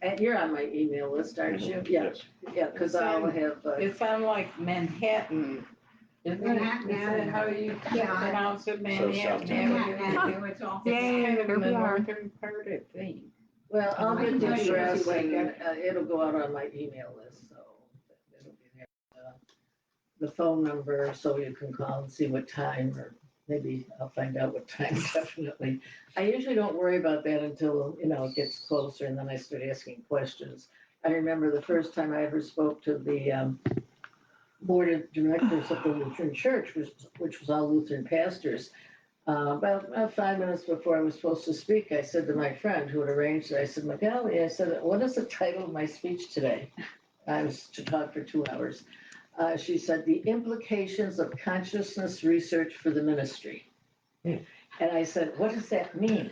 And you're on my email list, aren't you? Yeah, yeah, because I'll have. It's on like Manhattan. Isn't it? Is that how you pronounce it? Manhattan Avenue. It's all kind of in the northern part, I think. Well, I'll get the address and it'll go out on my email list, so it'll be there. The phone number, so you can call and see what time, or maybe I'll find out what time, definitely. I usually don't worry about that until, it gets closer and then I start asking questions. I remember the first time I ever spoke to the board of directors of the Lutheran Church, which was all Lutheran pastors. About 5 minutes before I was supposed to speak, I said to my friend who had arranged it, I said, Magali, I said, what is the title of my speech today? I was to talk for 2 hours. She said, the implications of consciousness research for the ministry. And I said, what does that mean?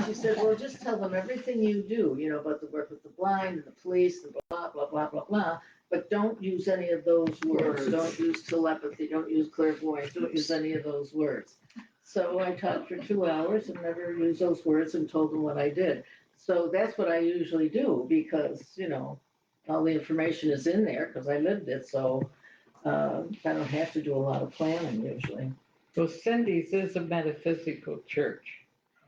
She said, well, just tell them everything you do, about the work with the blind and the police and blah, blah, blah, blah, blah. But don't use any of those words. Don't use telepathy. Don't use clairvoyance. Don't use any of those words. So I talked for 2 hours and never used those words and told them what I did. So that's what I usually do because, all the information is in there because I lived it. So I don't have to do a lot of planning usually. Well, Cindy's is a metaphysical church.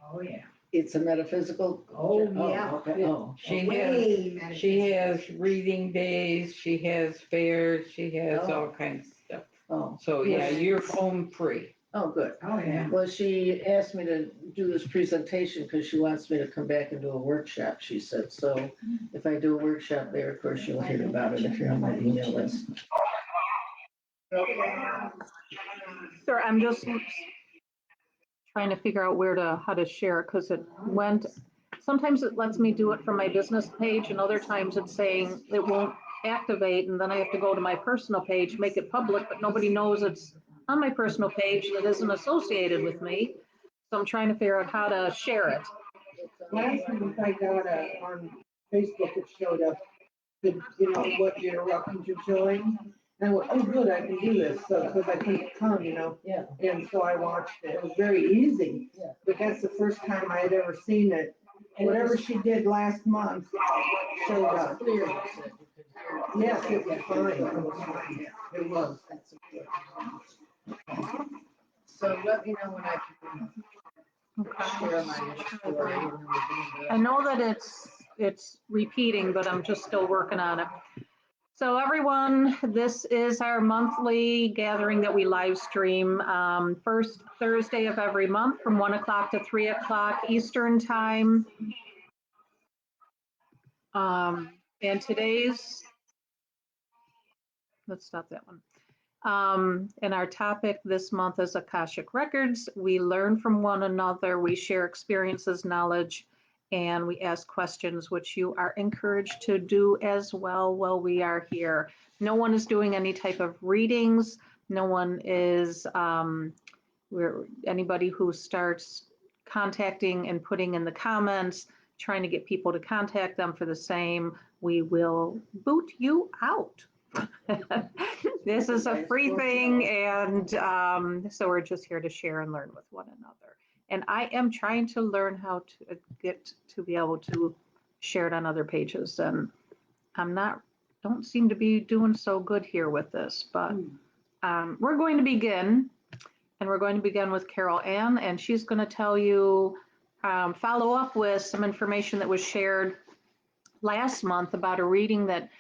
Oh, yeah. It's a metaphysical. Oh, yeah. Okay. Oh, She has reading days, she has fairs, she has all kinds of stuff. oh, So, yeah, you're home free. oh, good. Oh, yeah. Well, she asked me to do this presentation because she wants me to come back and do a workship, she said. So if I do a workshop there, of course, you'll hear about it if you're on my email list. Sir, I'm just trying to figure out how to share it because sometimes it lets me do it from my business page and other times it's saying it won't activate and then I have to go to my personal page, make it public, but nobody knows it's on my personal page that isn't associated with me. So I'm trying to figure out how to share it. Last month I got on Facebook, it showed up, what you're welcome to join. And I went, oh, good, I can do this, because I couldn't come, Yeah. And so I watched it. It was very easy. Yeah. But that's the first time I had ever seen it. Whatever she did last month showed up. Clear, you said. You could hear it. Yes, it was fine. It was fine. It was. That's important. So let me know when I can share my story. I know that it's repeating, but I'm just still working on it. So everyone, this is our monthly gathering that we live stream first Thursday of every month from 1 o'clock to 3 o'clock Eastern time. And let's stop that one. And our topic this month is Akashic Records. We learn from one another, we share experiences, knowledge, and we ask questions, which you are encouraged to do as well while we are here. No one is doing any type of readings. No one is, anybody who starts contacting and putting in the comments, trying to get people to contact them for the same, we will boot you out. This is a free thing, and so we're just here to share and learn with one another. And I am trying to learn how to get to be able to share it on other pages, and don't seem to be doing so good here with this, but we're going to begin, and we're going to begin with Carol Ann, and she's going to tell you, follow up with some information that was shared last month about a reading that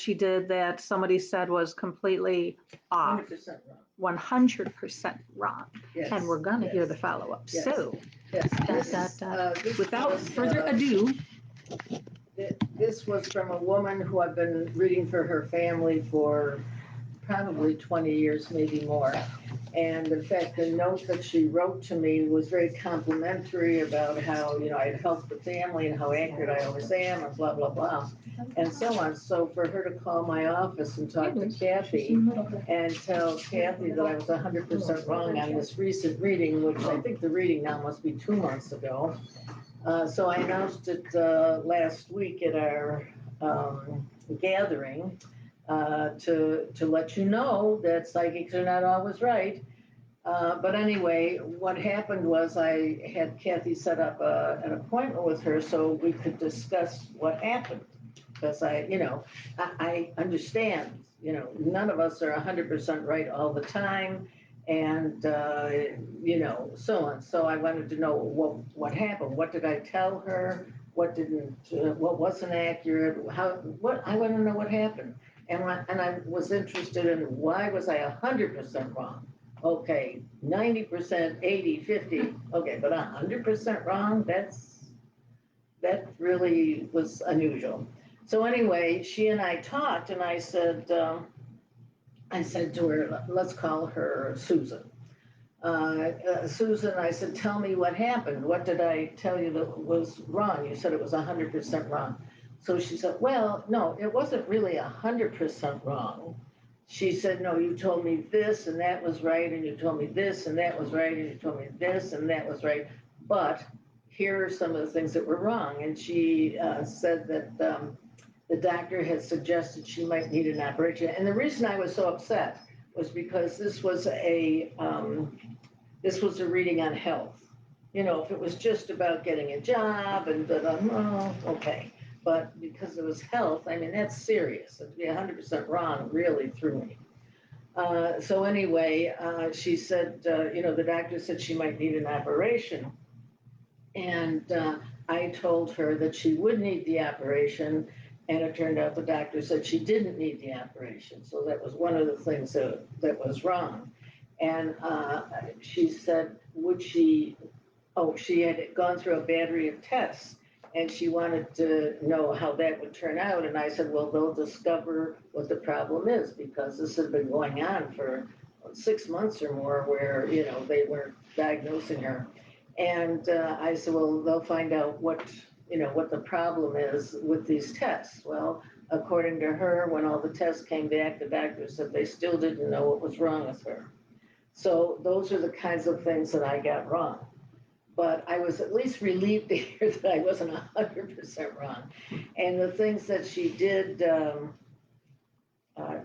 she did that somebody said was completely off. 100% wrong. 100% wrong. Yes. And we're going to hear the follow-up. Yes. So, This without was, further ado. This was from a woman who I've been reading for her family for probably 20 years, maybe more. And in fact, the note that she wrote to me was very complimentary about how, I had helped the family and how accurate I always am and blah, blah, blah, and so on. So for her to call my office and talk to Kathy and tell Kathy that I was 100% wrong on this recent reading, which I think the reading now must be 2 months ago. So I announced it last week at our gathering to let you know that psychics are not always right. But anyway, what happened was I had Kathy set up an appointment with her so we could discuss what happened. Because I understand, none of us are 100% right all the time, and so on. So I wanted to know what happened. What did I tell her? What didn't? What wasn't accurate? I want to know what happened, and I was interested in why was I 100% wrong? Okay, 90%, 80, 50. Okay, but 100% wrong? That really was unusual. So anyway, she and I talked, and I said to her, let's call her Susan. Susan, I said, tell me what happened. What did I tell you that was wrong? You said it was 100% wrong. So she said, well, no, it wasn't really 100% wrong. She said, no, you told me this and that was right, and you told me this and that was right, and you told me this and that was right. But here are some of the things that were wrong. And she said that the doctor had suggested she might need an operation. And the reason I was so upset was because this was a reading on health. If it was just about getting a job and okay. But because it was health, I mean, that's serious. And to be 100% wrong really threw me. So anyway, she said, the doctor said she might need an operation. And I told her that she would need the operation, and it turned out the doctor said she didn't need the operation. So that was one of the things that was wrong. And she said, she had gone through a battery of tests, and she wanted to know how that would turn out. And I said, well, they'll discover what the problem is, because this had been going on for 6 months or more where, they weren't diagnosing her. And I said, well, they'll find out what the problem is with these tests. Well, according to her, when all the tests came back, the doctor said they still didn't know what was wrong with her. So those are the kinds of things that I got wrong. But I was at least relieved to hear that I wasn't 100% wrong. And the things that she did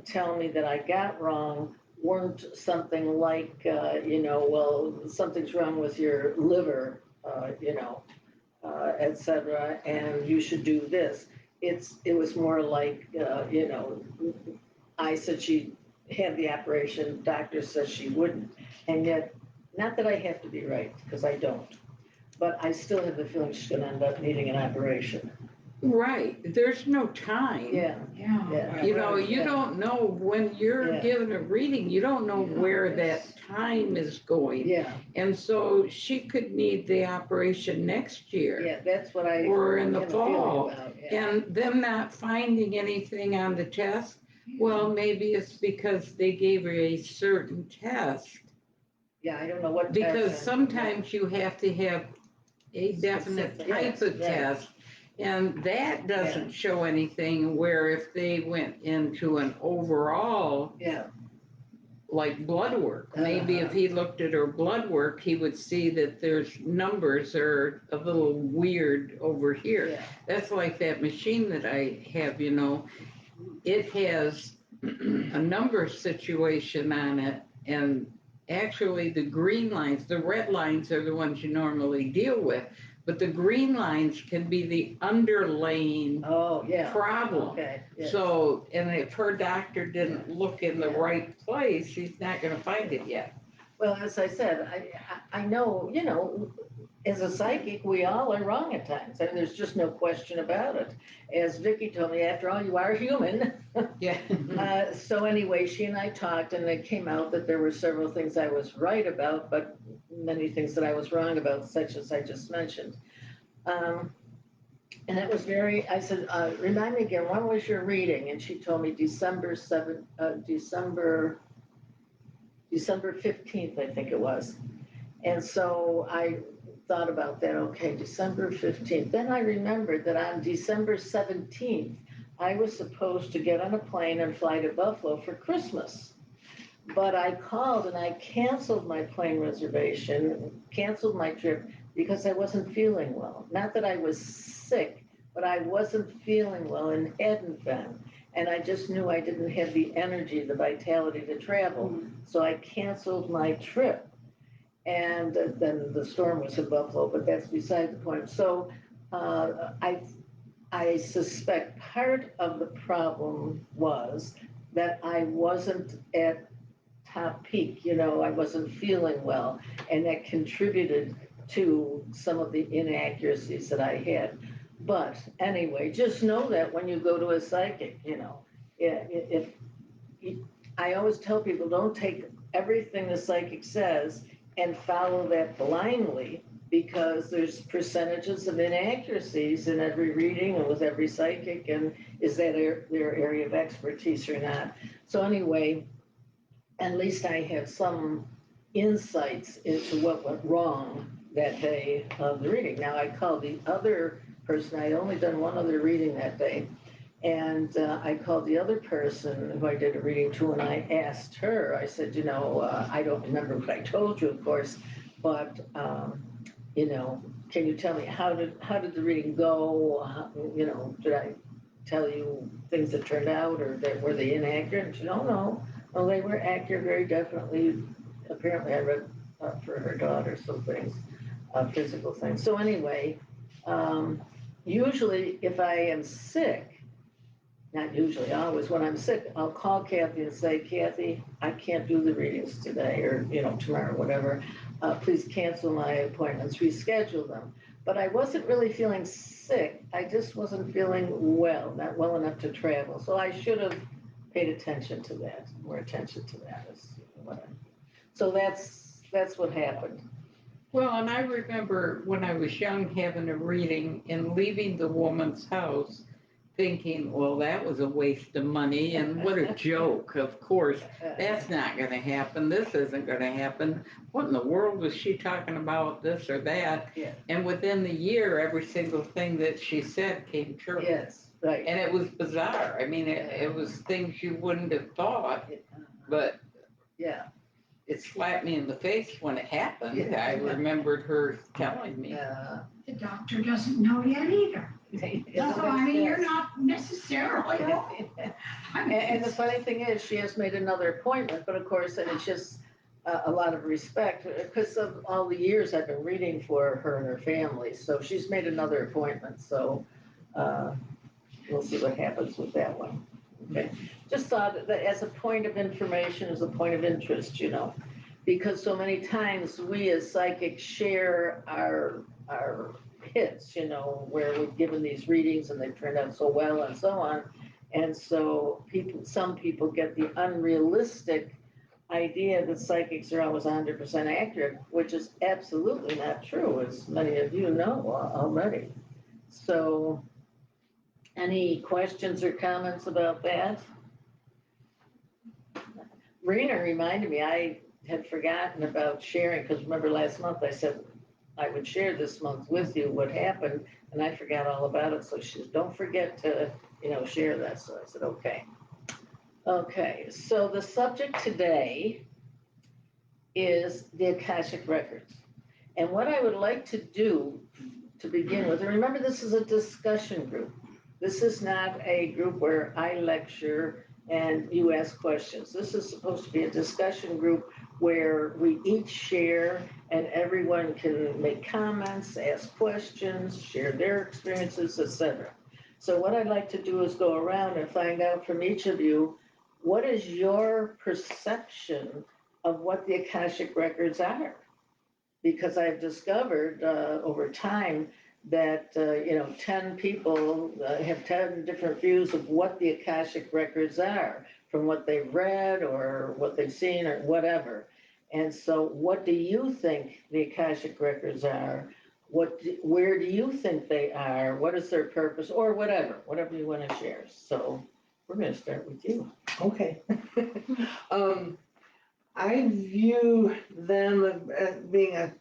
tell me that I got wrong weren't something like, well, something's wrong with your liver, et cetera, and you should do this. It was more like, I said she had the operation, doctor says she wouldn't. And yet, not that I have to be right, because I don't, but I still have the feeling she's going to end up needing an operation. Right. There's no time. Yeah. You don't know when you're given a reading, you don't know where that time is going. Yeah. And so she could need the operation next year. Yeah, that's what I. Or in the fall. About, yeah. And them not finding anything on the test, well, maybe it's because they gave her a certain test. Yeah, I don't know what. Because sometimes you have to have a definite type of test. And that doesn't show anything, where if they went into an overall, like blood work, maybe if he looked at her blood work, he would see that there's numbers are a little weird over here. Yeah. That's like that machine that I have, it has a number situation on it, and actually the green lines, the red lines are the ones you normally deal with. But the green lines can be the underlying problem. Okay. Yes. So, and if her doctor didn't look in the right place, she's not going to find it yet. Well, as I said, I know, as a psychic, we all are wrong at times. I mean, there's just no question about it. As Vicki told me, after all, you are human. Yeah. So anyway, she and I talked, and it came out that there were several things I was right about, but many things that I was wrong about, such as I just mentioned. And it was I said, remind me again, when was your reading? And she told me December 15th, I think it was. And so I thought about that, okay, December 15th. Then I remembered that on December 17th, I was supposed to get on a plane and fly to Buffalo for Christmas. But I called and I canceled my plane reservation, canceled my trip, because I wasn't feeling well. Not that I was sick, but I wasn't feeling well and hadn't been. And I just knew I didn't have the energy, the vitality to travel. So I canceled my trip. And then the storm was in Buffalo, but that's beside the point. So I suspect part of the problem was that I wasn't at top peak, I wasn't feeling well, and that contributed to some of the inaccuracies that I had. But anyway, just know that when you go to a psychic, if I always tell people, don't take everything the psychic says and follow that blindly, because there's percentages of inaccuracies in every reading and with every psychic, and is that their area of expertise or not? So anyway, at least I have some insights into what went wrong that day of the reading. Now, I called the other person, I'd only done one other reading that day, and I called the other person who I did a reading to, and I asked her, I said, I don't remember what I told you, of course, but, can you tell me how did the reading go? Did I tell you things that turned out, or were they inaccurate? And she said, no. Well, they were accurate, very definitely. Apparently, I read for her daughter some things, physical things. So anyway, usually if I am sick, not usually, always when I'm sick, I'll call Kathy and say, Kathy, I can't do the readings today or, tomorrow, whatever. Please cancel my appointments, reschedule them. But I wasn't really feeling sick. I just wasn't feeling well, not well enough to travel. So I should have paid attention to that, more attention to that. So that's what happened. Well, and I remember when I was young having a reading and leaving the woman's house thinking, well, that was a waste of money and what a joke. Of course, that's not going to happen. This isn't going to happen. What in the world was she talking about, this or that? Yeah. And within the year, every single thing that she said came true. Yes, right. And it was bizarre. I mean, it was things you wouldn't have thought, but yeah, it slapped me in the face when it happened. Yeah. I remembered her telling me. The doctor doesn't know yet either. So, I mean, you're not necessarily wrong. And the funny thing is, she has made another appointment, but of course, and it's just a lot of respect because of all the years I've been reading for her and her family. So she's made another appointment. So we'll see what happens with that one. Okay. Just thought that as a point of information, as a point of interest, because so many times we as psychics share our hits, where we've given these readings and they've turned out so well and so on. And so some people get the unrealistic idea that psychics are always 100% accurate, which is absolutely not true, as many of you know already. So any questions or comments about that? Rena reminded me, I had forgotten about sharing, because remember last month I said I would share this month with you what happened, and I forgot all about it. So she said, don't forget to, share that. So I said, okay. Okay, so the subject today is the Akashic Records. And what I would like to do to begin with, and remember this is a discussion group. This is not a group where I lecture and you ask questions. This is supposed to be a discussion group where we each share and everyone can make comments, ask questions, share their experiences, etc. So what I'd like to do is go around and find out from each of you, what is your perception of what the Akashic Records are? Because I've discovered over time that 10 people have 10 different views of what the Akashic Records are, from what they've read or what they've seen or whatever. And so what do you think the Akashic Records are? Where do you think they are? What is their purpose? Or whatever you want to share. So we're going to start with you. Okay. I view them as being a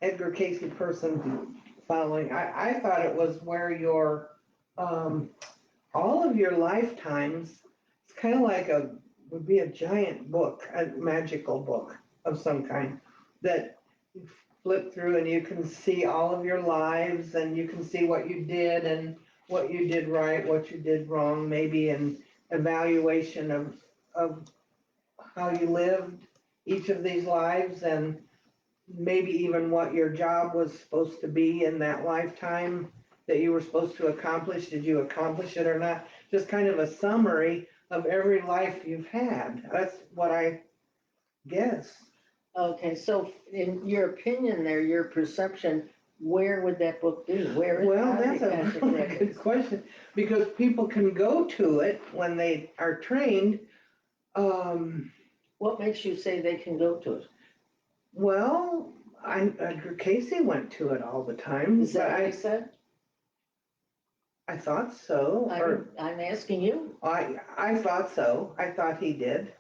Edgar Cayce person following. I thought it was where your all of your lifetimes, it's kind of like would be a giant book, a magical book of some kind that you flip through and you can see all of your lives and you can see what you did and what you did right, what you did wrong, maybe an evaluation of how you lived each of these lives. And maybe even what your job was supposed to be in that lifetime that you were supposed to accomplish. Did you accomplish it or not? Just kind of a summary of every life you've had. That's what I guess. Okay, so in your opinion there, your perception, where would that book be? Where is Well, are the that's a Akashic really Records? good question, because people can go to it when they are trained. What makes you say they can go to it? Well, Casey went to it all the time, Is that but what you said? I thought so, or I'm asking you. I thought so. I thought he did,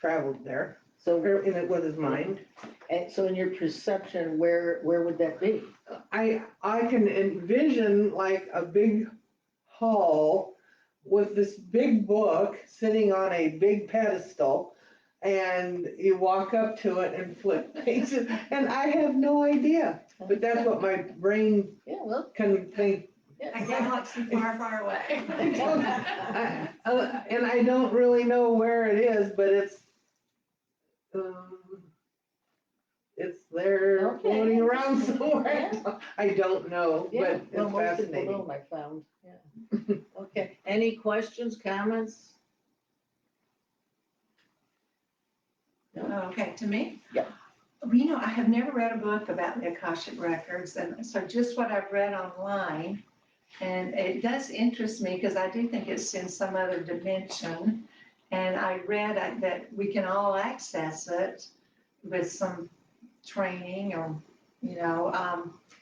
traveled there, So, in it with his mind. and so in your perception, where would that be? I can envision like a big hall with this big book sitting on a big pedestal, and you walk up to it and flip pages, and I have no idea, but that's what my brain Yeah, well. can think. A galaxy far, far away. And I don't really know where it is, but it's there Okay. floating around somewhere. Yeah. I don't know, Yeah, but well, it's most people fascinating. don't, I found, yeah. Okay, any questions, comments? Okay, to me? Yeah. Well, you know, I have never read a book about the Akashic Records, and so just what I've read online, and it does interest me because I do think it's in some other dimension. And I read that we can all access it with some training or,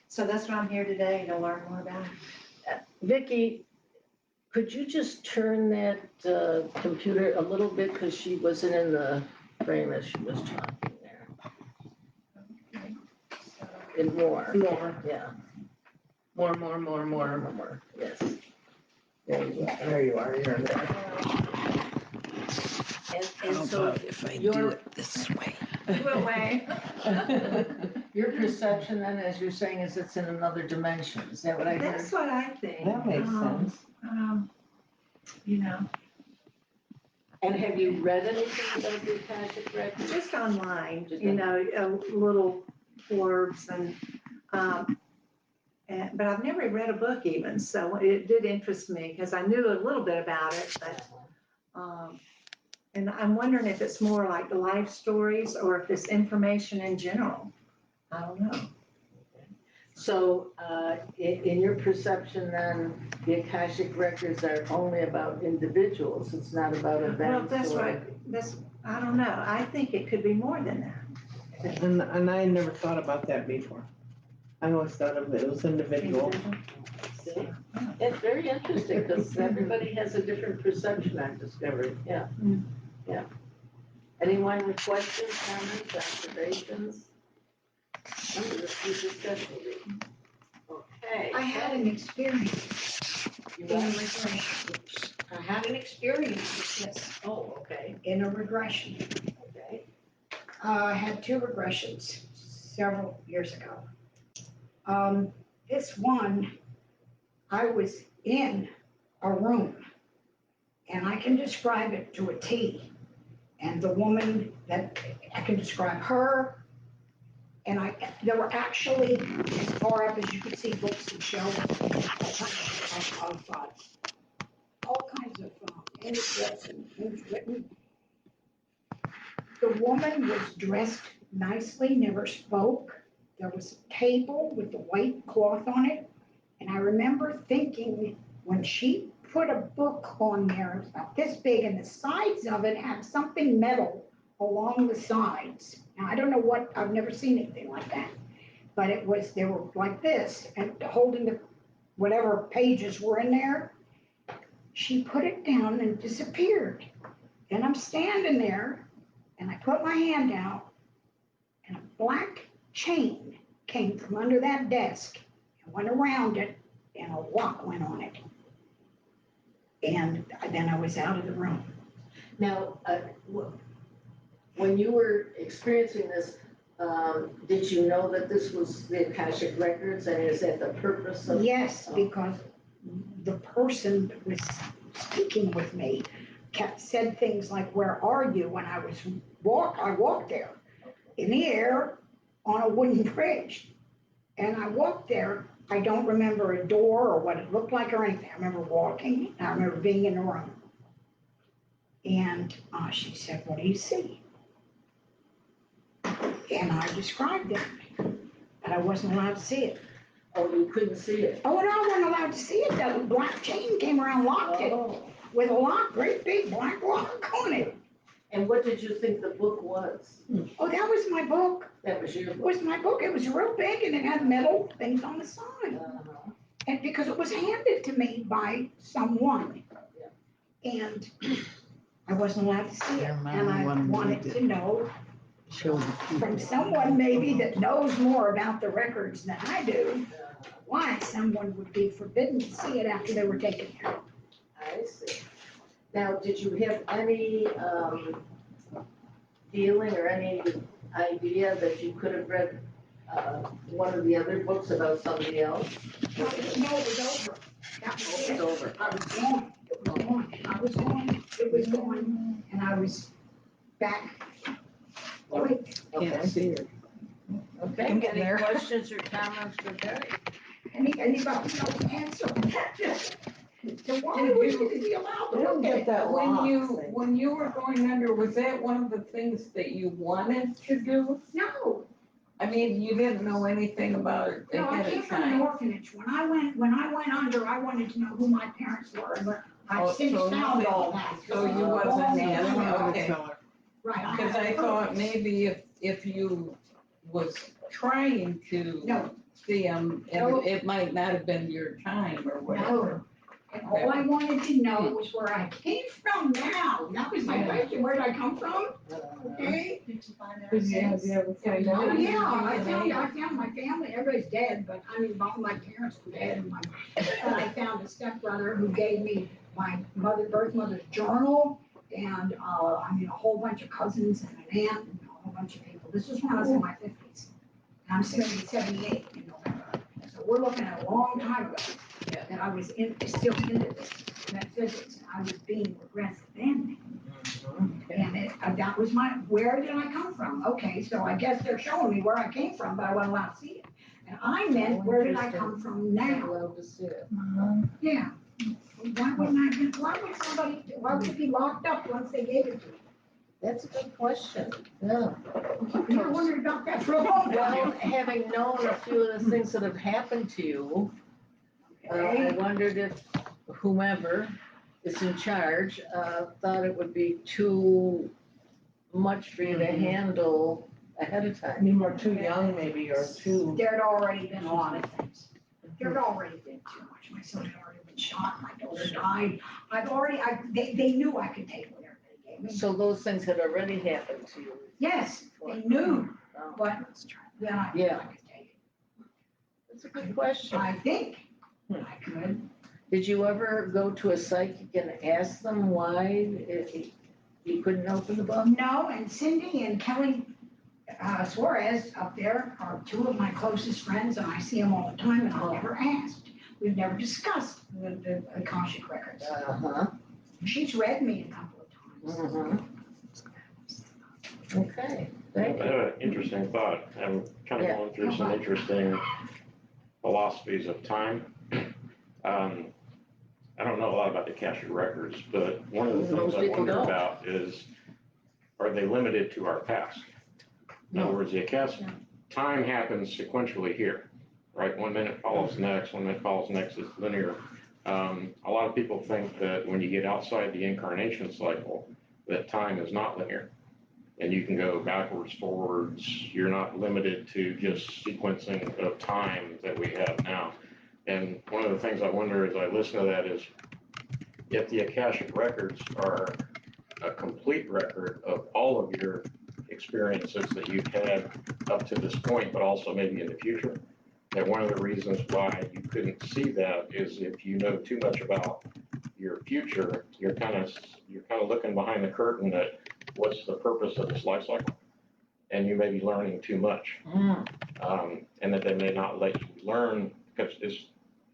so that's why I'm here today, to learn more about it. Vicki, could you just turn that computer a little bit, because she wasn't in the frame as she was talking there. And more, More, yeah, more. more, yes. There you go. There you are, you're in there. And so if I your, this way? What way? your perception then, as you're saying, is it's in another dimension, is that what I heard? That's what I think. That makes sense. You know, And have you read anything about the Akashic Records? just online, Just little blurbs but I've never read a book even, so it did interest me because I knew a little bit about it, but, and I'm wondering if it's more like the life stories or if it's information in general. I don't know. So, in your perception then, the Akashic Records are only about individuals, it's not about events? Well, that's or- right. I don't know. I think it could be more than that. And I never thought about that before. I always thought of it was individual. See? It's very interesting, because everybody has a different perception, I've discovered, yeah. Yeah. Anyone with questions, comments, observations? Under the future discussion. Okay. I had an experience You in a got- regression. I had an experience with this Oh, okay, in a regression. okay. I had two regressions several years ago. This one, I was in a room, and I can describe it to a T. And the woman that I can describe her, and there were actually, as far up as you could see, books and shelves all kinds of manuscripts and things written. The woman was dressed nicely, never spoke. There was a table with the white cloth on it. And I remember thinking, when she put a book on there, it's about this big, and the sides of it had something metal along the sides. Now, I don't know what, I've never seen anything like that. But they were like this, and holding the, whatever pages were in there. She put it down and disappeared. And I'm standing there, and I put my hand out, and a black chain came from under that desk and went around it, and a lock went on it. And then I was out of the room. Now, when you were experiencing this, did you know that this was the Akashic Records, and is that the purpose of? Yes, because the person that was speaking with me said things like, "Where are you?" When I walked there in the air, on a wooden bridge. And I walked there. I don't remember a door or what it looked like or anything. I remember walking, and I remember being in the room. And she said, "What do you see?" And I described it, but I wasn't allowed to see it. Oh, you couldn't see it? Oh, and I wasn't allowed to see it. That black chain came around, locked it Oh. with a lock, great big black lock on it. And what did you think the book was? Oh, that was my book. That was your It book? was my book. It was real big and it had metal things on the side. Uh-huh. And because it was handed to me by someone. And I wasn't allowed to see it. And I wanted to know from someone maybe that knows more about the records than I do, why someone would be forbidden to see it after they were taken out. I see. Now, did you have any feeling or any idea that you could have read one of the other books about somebody else? No, it was over. That was it. Over. I was gone. It was gone. I was gone. It was gone. And I was back. Wait, Okay. see her. Okay, I'm getting any there. questions or comments for Terry? anybody knows the answer? So why was he allowed to look at it? When you were going under, was that one of the things that you wanted to do? No, I mean, you didn't know anything about it no, I ahead came of from an time. orphanage. When I went under, I wanted to know who my parents were, but I've since so found you- all that. So you wasn't asking, okay. Right. Because I thought maybe if you was trying to No. see them, No. it might not have been your time or whatever. No. And all I wanted to know was where I came from now. That was my question. Where did I come from? Okay. Did you find Did you ever find out? Oh, yeah, I found my family. Everybody's dead, but I mean, all my parents were dead. And I found a stepbrother who gave me my birth mother's journal, and I mean, a whole bunch of cousins and an aunt and a whole bunch of people. This was when I was in my 50s. And I'm 78 in November. So we're looking at a long time ago that I was still into this metaphysics, and I was being regressed then. And that was where did I come from? Okay, so I guess they're showing me where I came from, but I wasn't allowed to see it. And I meant, where did I come from now? Allowed to see it. Yeah. Why would it be locked up once they gave it to me? That's a good question, yeah. I wondered about that for a long Well, time. having known a few of the things that have happened to you, I wondered if whomever is in charge thought it would be too much for you to handle ahead of time. You were too young maybe, or too. There'd already been a lot of things. There'd already been too much. My son had already been shot, my daughter died. They knew I could take whatever they gave me. So those things had already happened to you? Yes, they knew, Oh, but then I could take it. that's a good question. I think I could. Did you ever go to a psychic and ask them why you couldn't open the book? No, and Cindy and Kelly Suarez up there are two of my closest friends, and I see them all the time, and I've never asked. We've never discussed the Akashic Records. Uh-huh. She's read me a couple of times. Mm-hmm. Okay, thank I you. have an interesting thought. I'm kind of going through some interesting philosophies of time. I don't know a lot about the Akashic Records, but one of the things Most I people wonder don't. about is, are they limited to our past? In other No. words, the Akashic, time happens sequentially here, right? 1 minute follows the next, 1 minute follows the next, it's linear. A lot of people think that when you get outside the incarnation cycle, that time is not linear. And you can go backwards, forwards. You're not limited to just sequencing of time that we have now. And one of the things I wonder as I listen to that is, if the Akashic Records are a complete record of all of your experiences that you've had up to this point, but also maybe in the future, that one of the reasons why you couldn't see that is if you know too much about your future, you're kind of looking behind the curtain at what's the purpose of this life cycle, and you may be learning too much, and that they may not let you learn, because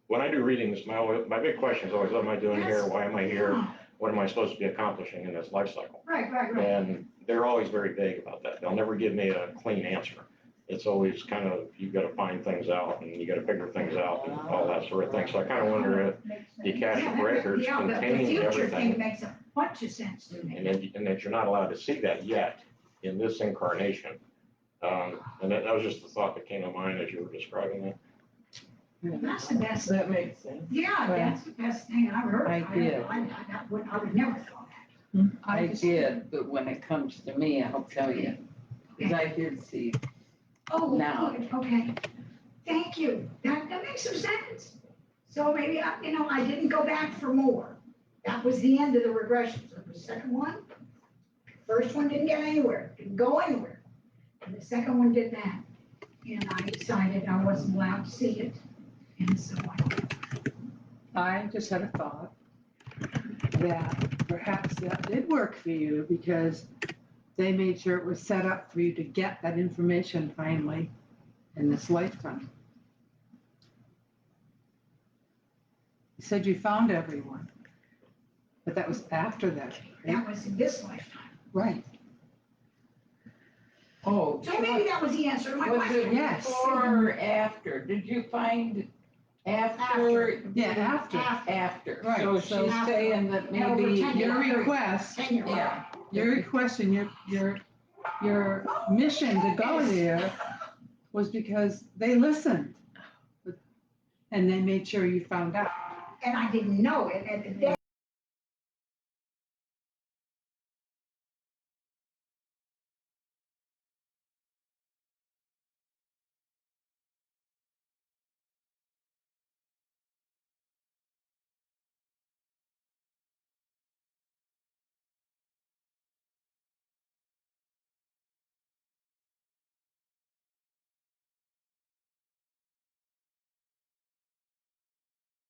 when I do readings, my big question is always, what am I doing here? Why am I here? What am I supposed to be accomplishing in this life cycle? Right. And they're always very vague about that. They'll never give me a clean answer. it's always kind of, you've got to find things out and you got to figure things out and all that sort of thing. So I kind of wonder if the Akashic Records contain The future thing everything, makes a bunch of sense to me. and that you're not allowed to see that yet in this incarnation. And that was just the thought that came to mind as you were describing that. That's the best. That makes sense. Yeah, that's the best thing I've heard. I did. I would never thought that. I did, but when it comes to me, I'll tell you, because I did see. Oh, Now. good, okay. Thank you. That makes some sense. So maybe, I didn't go back for more. That was the end of the regressions. The second one, first one didn't get anywhere, didn't go anywhere. And the second one did that. And I decided I wasn't allowed to see it. And so I just had a thought that perhaps that did work for you because they made sure it was set up for you to get that information finally in this lifetime. You said you found everyone, but that was after that, right? that was in this lifetime. Right. Oh, So maybe that was the answer to my was it question. Yes. before or after? Did you find after? Yeah, after. After. Right, So so- she's saying that Over maybe. 10 Your request, 10-year old. Yeah. your request and your mission to go there was because they listened. And they made sure you found out. And I didn't know it at the day.